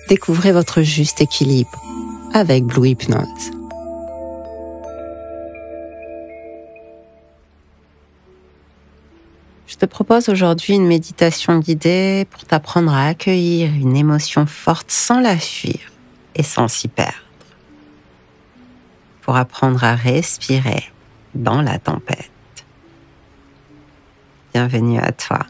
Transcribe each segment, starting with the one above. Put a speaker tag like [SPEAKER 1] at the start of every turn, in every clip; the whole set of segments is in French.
[SPEAKER 1] Découvrez votre juste équilibre avec Blue Hypnose. Je te propose aujourd'hui une méditation guidée pour t'apprendre à accueillir une émotion forte sans la fuir et sans s'y perdre. Pour apprendre à respirer dans la tempête. Bienvenue à toi.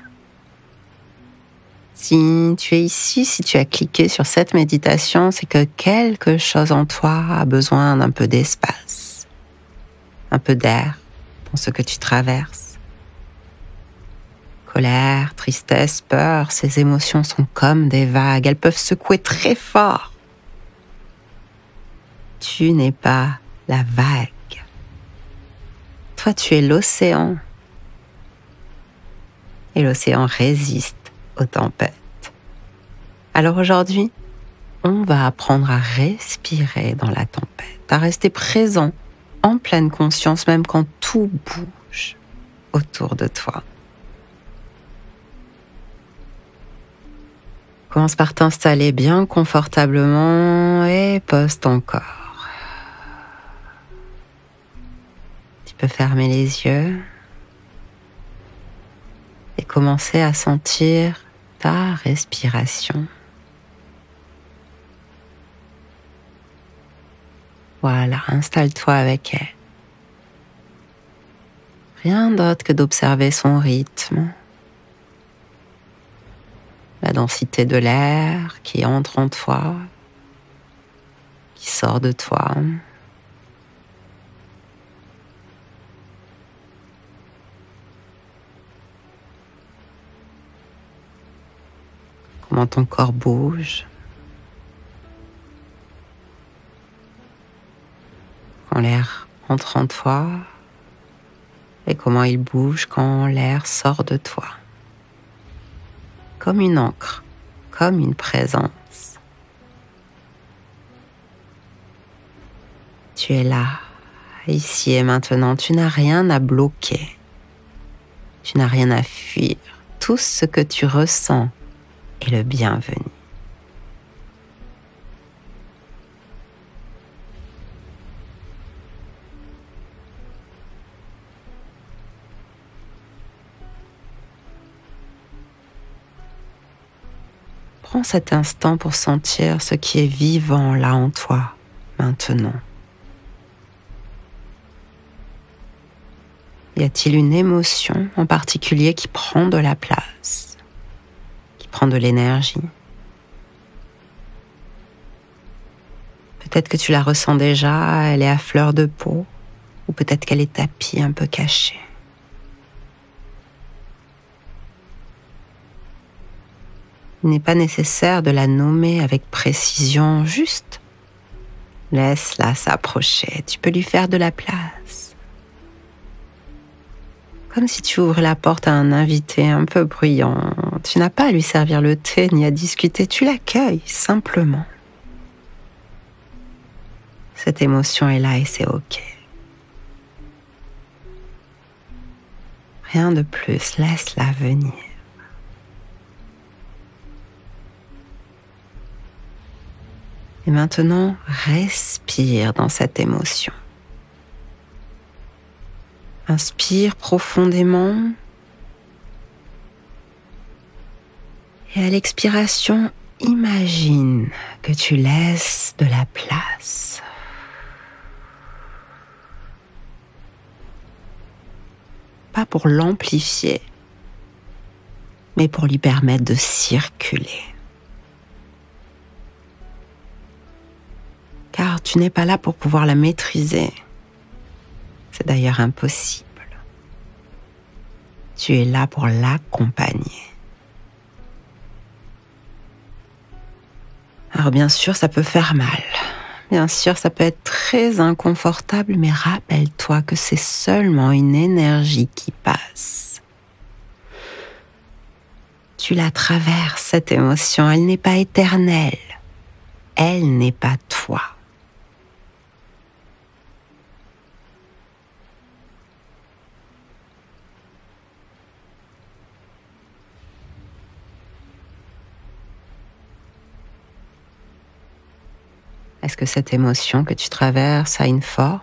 [SPEAKER 1] Si tu es ici, si tu as cliqué sur cette méditation, c'est que quelque chose en toi a besoin d'un peu d'espace, un peu d'air dans ce que tu traverses. Colère, tristesse, peur, ces émotions sont comme des vagues, elles peuvent secouer très fort. Tu n'es pas la vague. Toi, tu es l'océan. Et l'océan résiste aux tempêtes. Alors aujourd'hui, on va apprendre à respirer dans la tempête, à rester présent, en pleine conscience, même quand tout bouge autour de toi. Commence par t'installer bien confortablement et pose ton corps. Tu peux fermer les yeux et commencer à sentir ta respiration. Voilà, installe-toi avec elle. Rien d'autre que d'observer son rythme, la densité de l'air qui entre en toi, qui sort de toi. Comment ton corps bouge. Quand l'air entre en toi et comment il bouge quand l'air sort de toi. Comme une encre, comme une présence. Tu es là, ici et maintenant. Tu n'as rien à bloquer. Tu n'as rien à fuir. Tout ce que tu ressens est le bienvenu. Prends cet instant pour sentir ce qui est vivant là en toi, maintenant. Y a-t-il une émotion en particulier qui prend de la place, qui prend de l'énergie? Peut-être que tu la ressens déjà, elle est à fleur de peau, ou peut-être qu'elle est tapie, un peu cachée. Il n'est pas nécessaire de la nommer avec précision, juste laisse-la s'approcher, tu peux lui faire de la place. Comme si tu ouvrais la porte à un invité un peu bruyant. Tu n'as pas à lui servir le thé ni à discuter, tu l'accueilles simplement. Cette émotion est là et c'est ok. Rien de plus, laisse-la venir. Et maintenant, respire dans cette émotion. Inspire profondément. Et à l'expiration, imagine que tu laisses de la place. Pas pour l'amplifier, mais pour lui permettre de circuler. Car tu n'es pas là pour pouvoir la maîtriser. C'est d'ailleurs impossible. Tu es là pour l'accompagner. Alors bien sûr, ça peut faire mal. Bien sûr, ça peut être très inconfortable, mais rappelle-toi que c'est seulement une énergie qui passe. Tu la traverses, cette émotion, elle n'est pas éternelle. Elle n'est pas toi. Est-ce que cette émotion que tu traverses a une forme?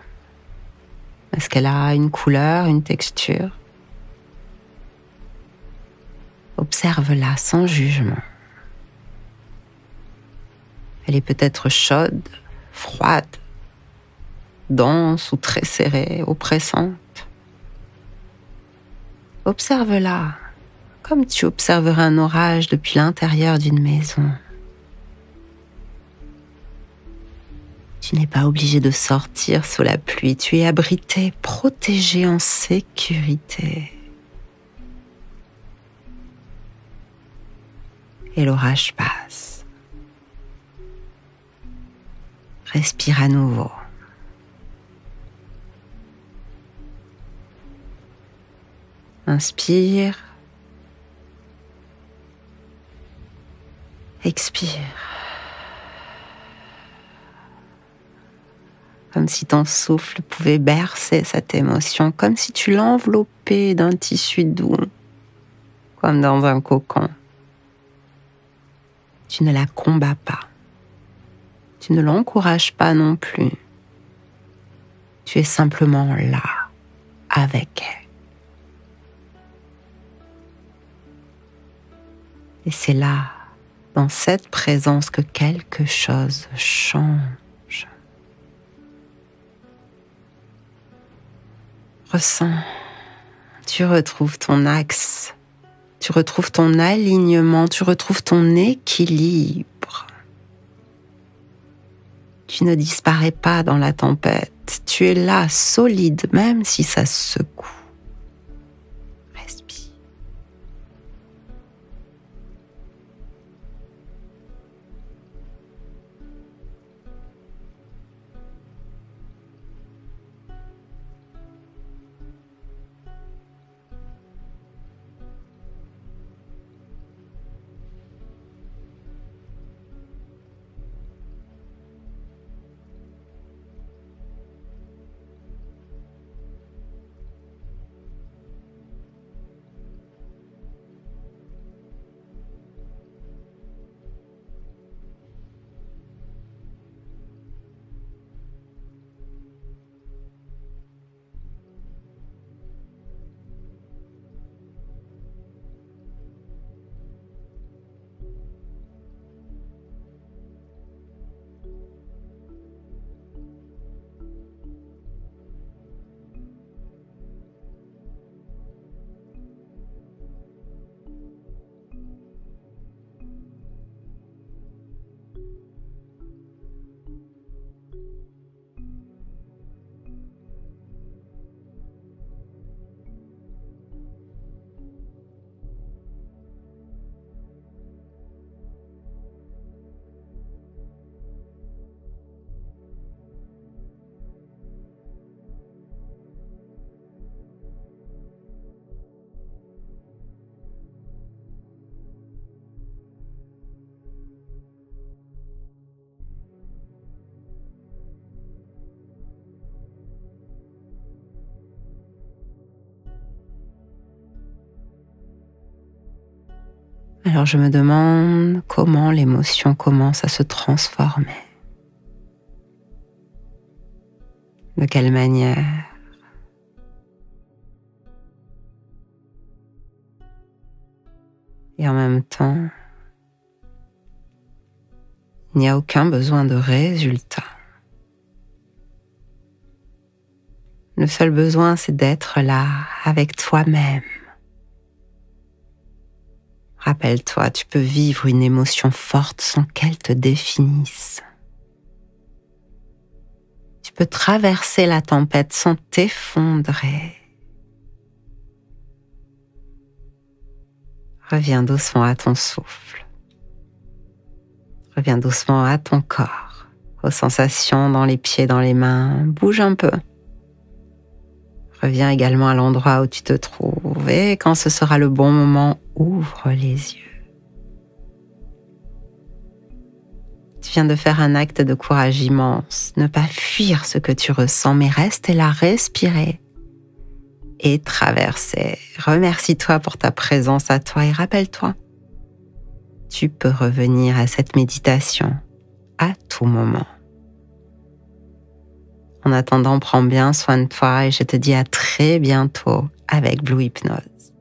[SPEAKER 1] Est-ce qu'elle a une couleur, une texture? Observe-la sans jugement. Elle est peut-être chaude, froide, dense ou très serrée, oppressante. Observe-la comme tu observerais un orage depuis l'intérieur d'une maison. Tu n'es pas obligé de sortir sous la pluie, tu es abrité, protégé, en sécurité. Et l'orage passe. Respire à nouveau. Inspire. Expire. Comme si ton souffle pouvait bercer cette émotion, comme si tu l'enveloppais d'un tissu doux, comme dans un cocon. Tu ne la combats pas. Tu ne l'encourages pas non plus. Tu es simplement là, avec elle. Et c'est là, dans cette présence, que quelque chose change. Ressens, tu retrouves ton axe, tu retrouves ton alignement, tu retrouves ton équilibre. Tu ne disparais pas dans la tempête, tu es là, solide, même si ça secoue. Respire. Alors je me demande comment l'émotion commence à se transformer. De quelle manière? Et en même temps, il n'y a aucun besoin de résultat. Le seul besoin, c'est d'être là, avec toi-même. Rappelle-toi, tu peux vivre une émotion forte sans qu'elle te définisse. Tu peux traverser la tempête sans t'effondrer. Reviens doucement à ton souffle. Reviens doucement à ton corps, aux sensations dans les pieds, dans les mains. Bouge un peu. Reviens également à l'endroit où tu te trouves et quand ce sera le bon moment, ouvre les yeux. Tu viens de faire un acte de courage immense. Ne pas fuir ce que tu ressens, mais reste là, respirer et traverser. Remercie-toi pour ta présence à toi et rappelle-toi, tu peux revenir à cette méditation à tout moment. En attendant, prends bien soin de toi et je te dis à très bientôt avec Blue Hypnose.